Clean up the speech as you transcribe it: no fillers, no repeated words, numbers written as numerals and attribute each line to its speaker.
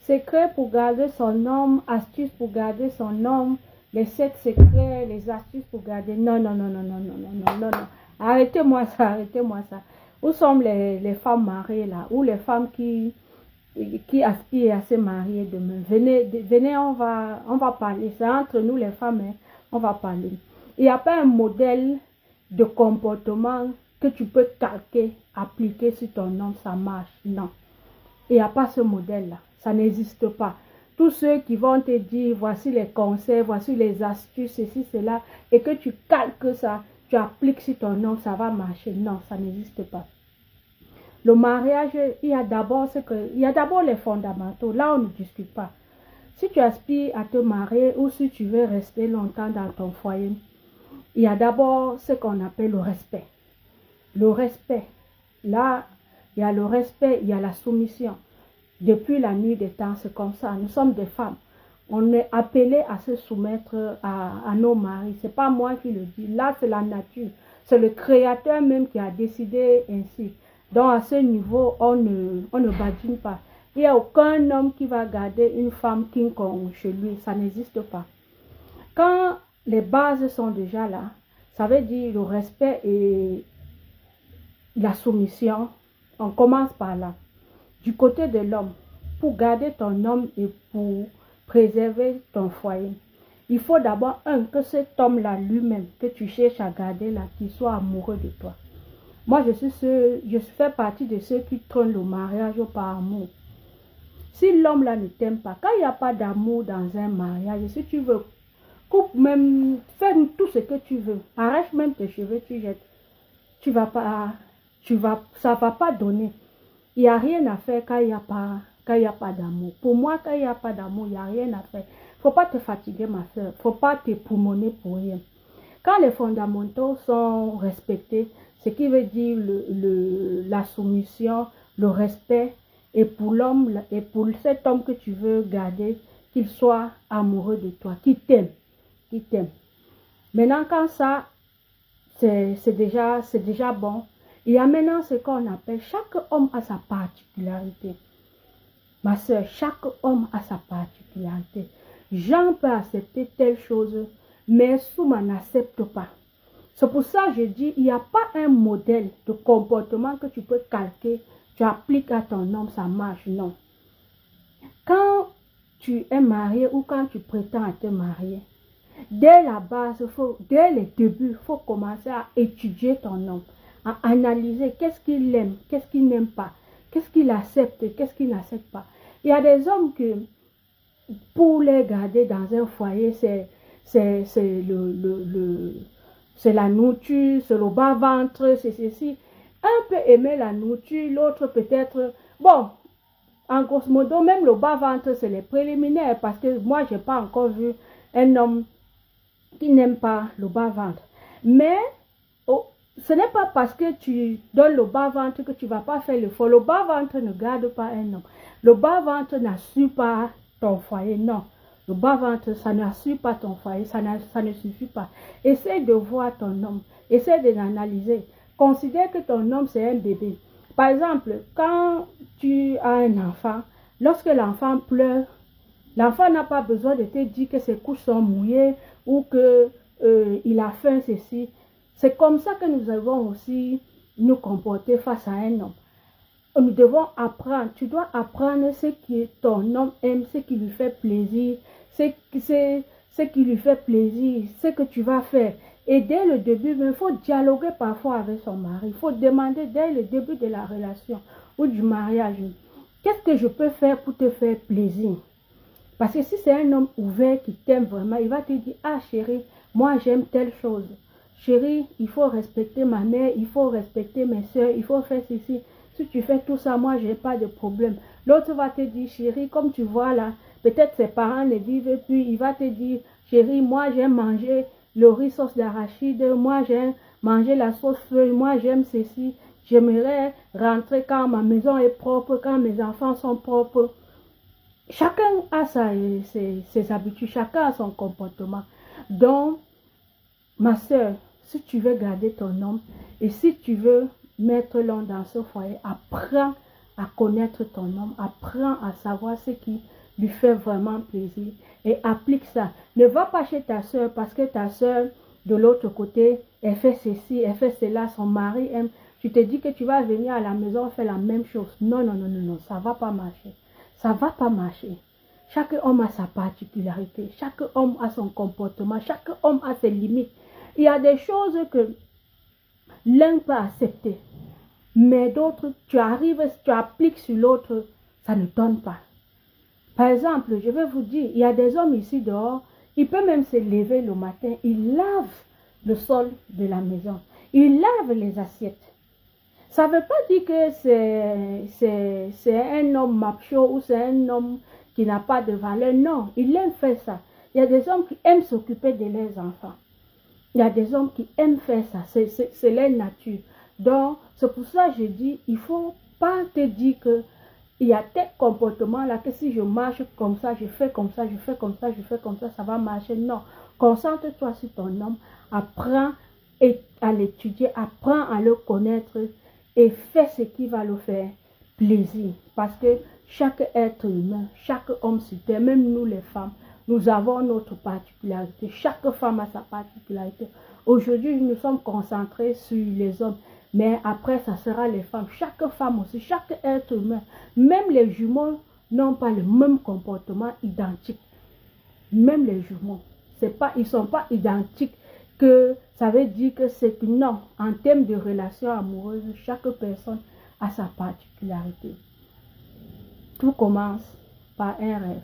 Speaker 1: Secrets pour garder son homme, astuces pour garder son homme, les 7 secrets, les astuces pour garder. Non, non, non, non, non, non, non, non, non, non. Arrêtez-moi ça, arrêtez-moi ça. Où sont les femmes mariées là? Ou les femmes qui aspirent à se marier demain? Venez, venez, on va parler. C'est entre nous les femmes, hein, on va parler. Il n'y a pas un modèle de comportement que tu peux calquer, appliquer sur ton homme, ça marche. Non. Il n'y a pas ce modèle-là. Ça n'existe pas. Tous ceux qui vont te dire, voici les conseils, voici les astuces, ceci, cela, et que tu calques ça, tu appliques sur ton homme, ça va marcher. Non, ça n'existe pas. Le mariage, il y a d'abord les fondamentaux. Là, on ne discute pas. Si tu aspires à te marier ou si tu veux rester longtemps dans ton foyer, il y a d'abord ce qu'on appelle le respect. Le respect. Là, il y a le respect, il y a la soumission. Depuis la nuit des temps, c'est comme ça. Nous sommes des femmes. On est appelé à se soumettre à nos maris. Ce n'est pas moi qui le dis. Là, c'est la nature. C'est le Créateur même qui a décidé ainsi. Donc, à ce niveau, on ne badine pas. Il n'y a aucun homme qui va garder une femme King Kong chez lui. Ça n'existe pas. Quand les bases sont déjà là, ça veut dire le respect et la soumission. On commence par là. Du côté de l'homme, pour garder ton homme et pour préserver ton foyer, il faut d'abord, que cet homme-là lui-même, que tu cherches à garder là, qu'il soit amoureux de toi. Moi, je fais partie de ceux qui trônent le mariage par amour. Si l'homme-là ne t'aime pas, quand il n'y a pas d'amour dans un mariage, si tu veux, coupe même, fais tout ce que tu veux, arrache même tes cheveux, tu jettes, ça ne va pas donner. Il n'y a rien à faire quand il n'y a pas d'amour. Pour moi, quand il n'y a pas d'amour, il n'y a rien à faire. Il ne faut pas te fatiguer, ma soeur. Il ne faut pas te poumonner pour rien. Quand les fondamentaux sont respectés, ce qui veut dire la soumission, le respect, et pour l'homme, et pour cet homme que tu veux garder, qu'il soit amoureux de toi, qu'il t'aime. Maintenant, quand ça, c'est déjà bon. Il y a maintenant ce qu'on appelle, chaque homme a sa particularité. Ma soeur, chaque homme a sa particularité. Jean peut accepter telle chose, mais Souma n'accepte pas. C'est pour ça que je dis, il n'y a pas un modèle de comportement que tu peux calquer, tu appliques à ton homme, ça marche, non. Quand tu es marié ou quand tu prétends à te marier, dès la base, dès les débuts, il faut commencer à étudier ton homme, à analyser qu'est-ce qu'il aime, qu'est-ce qu'il n'aime pas, qu'est-ce qu'il accepte, qu'est-ce qu'il n'accepte pas. Il y a des hommes que, pour les garder dans un foyer, c'est la nourriture, c'est le bas-ventre, c'est ceci. Un peut aimer la nourriture, l'autre peut-être... Bon, en grosso modo, même le bas-ventre, c'est les préliminaires, parce que moi, je n'ai pas encore vu un homme qui n'aime pas le bas-ventre. Mais ce n'est pas parce que tu donnes le bas-ventre que tu ne vas pas faire l'effort. Le bas-ventre ne garde pas un homme. Le bas-ventre n'assure pas ton foyer, non. Le bas-ventre, ça n'assure pas ton foyer, ça ne suffit pas. Essaie de voir ton homme, essaie de l'analyser. Considère que ton homme, c'est un bébé. Par exemple, quand tu as un enfant, lorsque l'enfant pleure, l'enfant n'a pas besoin de te dire que ses couches sont mouillées ou qu'il a faim, ceci. C'est comme ça que nous devons aussi nous comporter face à un homme. Nous devons apprendre. Tu dois apprendre ce que ton homme aime, ce qui lui fait plaisir, ce qui lui fait plaisir, ce que tu vas faire. Et dès le début, il faut dialoguer parfois avec son mari. Il faut demander dès le début de la relation ou du mariage, qu'est-ce que je peux faire pour te faire plaisir? Parce que si c'est un homme ouvert qui t'aime vraiment, il va te dire, ah chérie, moi j'aime telle chose. Chérie, il faut respecter ma mère, il faut respecter mes soeurs, il faut faire ceci. Si tu fais tout ça, moi, je n'ai pas de problème. L'autre va te dire, chérie, comme tu vois là, peut-être ses parents ne vivent plus. Il va te dire, chérie, moi, j'aime manger le riz sauce d'arachide. Moi, j'aime manger la sauce feuille. Moi, j'aime ceci. J'aimerais rentrer quand ma maison est propre, quand mes enfants sont propres. Chacun a ses habitudes, chacun a son comportement. Donc, ma soeur, si tu veux garder ton homme et si tu veux mettre l'homme dans ce foyer, apprends à connaître ton homme, apprends à savoir ce qui lui fait vraiment plaisir et applique ça. Ne va pas chez ta soeur parce que ta soeur, de l'autre côté, elle fait ceci, elle fait cela, son mari aime. Tu te dis que tu vas venir à la maison faire la même chose. Non, non, non, non, non, ça ne va pas marcher. Ça ne va pas marcher. Chaque homme a sa particularité. Chaque homme a son comportement. Chaque homme a ses limites. Il y a des choses que l'un peut accepter. Mais d'autres, tu arrives, tu appliques sur l'autre, ça ne donne pas. Par exemple, je vais vous dire, il y a des hommes ici dehors, ils peuvent même se lever le matin, ils lavent le sol de la maison. Ils lavent les assiettes. Ça ne veut pas dire que c'est un homme macho ou c'est un homme qui n'a pas de valeur. Non, il aime faire ça. Il y a des hommes qui aiment s'occuper de leurs enfants. Il y a des hommes qui aiment faire ça. C'est leur nature. Donc, c'est pour ça que je dis, il ne faut pas te dire que il y a tel comportement là que si je marche comme ça, je fais comme ça, je fais comme ça, je fais comme ça va marcher. Non. Concentre-toi sur ton homme. Apprends à l'étudier, apprends à le connaître et fais ce qui va le faire plaisir. Parce que chaque être humain, chaque homme sur terre, même nous les femmes, nous avons notre particularité. Chaque femme a sa particularité. Aujourd'hui, nous sommes concentrés sur les hommes. Mais après, ça sera les femmes. Chaque femme aussi, chaque être humain. Même les jumeaux n'ont pas le même comportement identique. Même les jumeaux. Ils ne sont pas identiques. Que ça veut dire que c'est que non. En termes de relations amoureuses, chaque personne a sa particularité. Tout commence par un rêve.